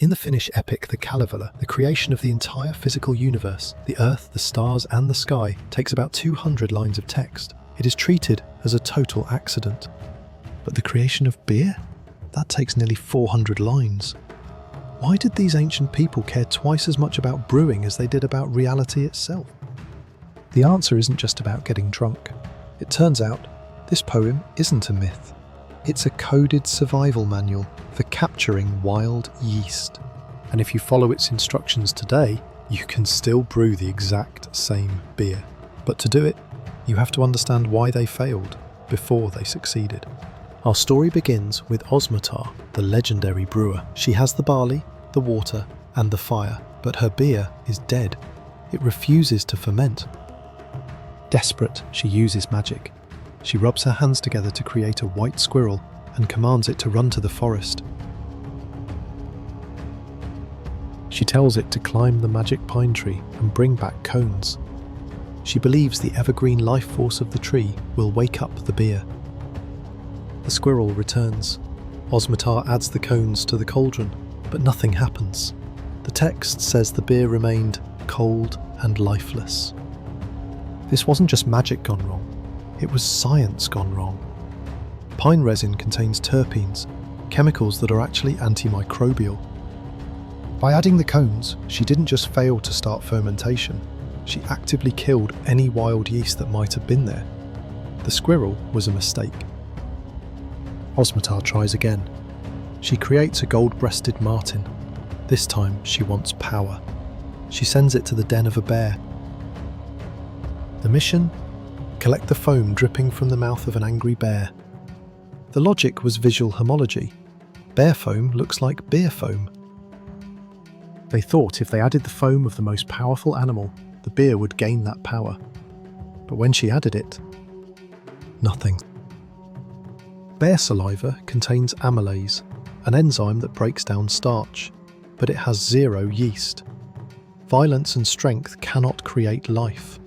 In the Finnish epic the Kalevala, the creation of the entire physical universe, the earth, the stars and the sky, takes about 200 lines of text. It is treated as a total accident. But the creation of beer? That takes nearly 400 lines. Why did these ancient people care twice as much about brewing as they did about reality itself? The answer isn't just about getting drunk. It turns out, this poem isn't a myth. It's a coded survival manual for capturing wild yeast. And if you follow its instructions today, you can still brew the exact same beer. But to do it, you have to understand why they failed before they succeeded. Our story begins with Osmotar, the legendary brewer. She has the barley, the water, and the fire, but her beer is dead. It refuses to ferment. Desperate, she uses magic. She rubs her hands together to create a white squirrel and commands it to run to the forest. She tells it to climb the magic pine tree and bring back cones. She believes the evergreen life force of the tree will wake up the beer. The squirrel returns. Osmotar adds the cones to the cauldron, but nothing happens. The text says the beer remained cold and lifeless. This wasn't just magic gone wrong. It was science gone wrong. Pine resin contains terpenes, chemicals that are actually antimicrobial. By adding the cones, she didn't just fail to start fermentation, she actively killed any wild yeast that might have been there. The squirrel was a mistake. Osmotar tries again. She creates a Gold-Breasted Marten. This time she wants power. She sends it to the den of a bear. The mission? Collect the foam dripping from the mouth of an angry bear. The logic was visual homology. Bear foam looks like beer foam. They thought if they added the foam of the most powerful animal, the beer would gain that power. But when she added it, nothing. Bear saliva contains amylase, an enzyme that breaks down starch, but it has zero yeast. Violence and strength cannot create life.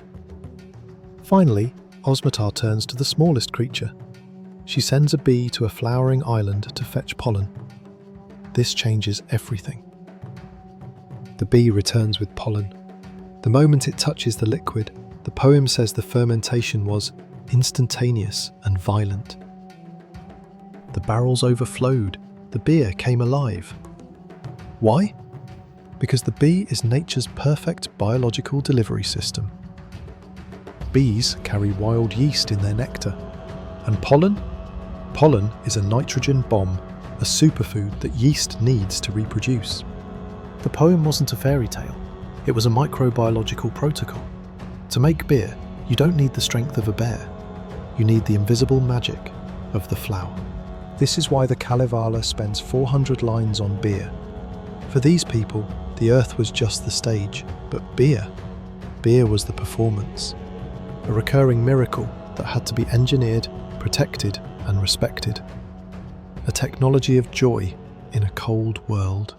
Finally, Osmotar turns to the smallest creature. She sends a bee to a flowering island to fetch pollen. This changes everything. The bee returns with pollen. The moment it touches the liquid, the poem says the fermentation was instantaneous and violent. The barrels overflowed. The beer came alive. Why? Because the bee is nature's perfect biological delivery system. Bees carry wild yeast in their nectar. And pollen? Pollen is a nitrogen bomb, a superfood that yeast needs to reproduce. The poem wasn't a fairy tale. It was a microbiological protocol. To make beer, you don't need the strength of a bear. You need the invisible magic of the flower. This is why the Kalevala spends 400 lines on beer. For these people, the earth was just the stage, but beer was the performance. A recurring miracle that had to be engineered, protected and respected. A technology of joy in a cold world.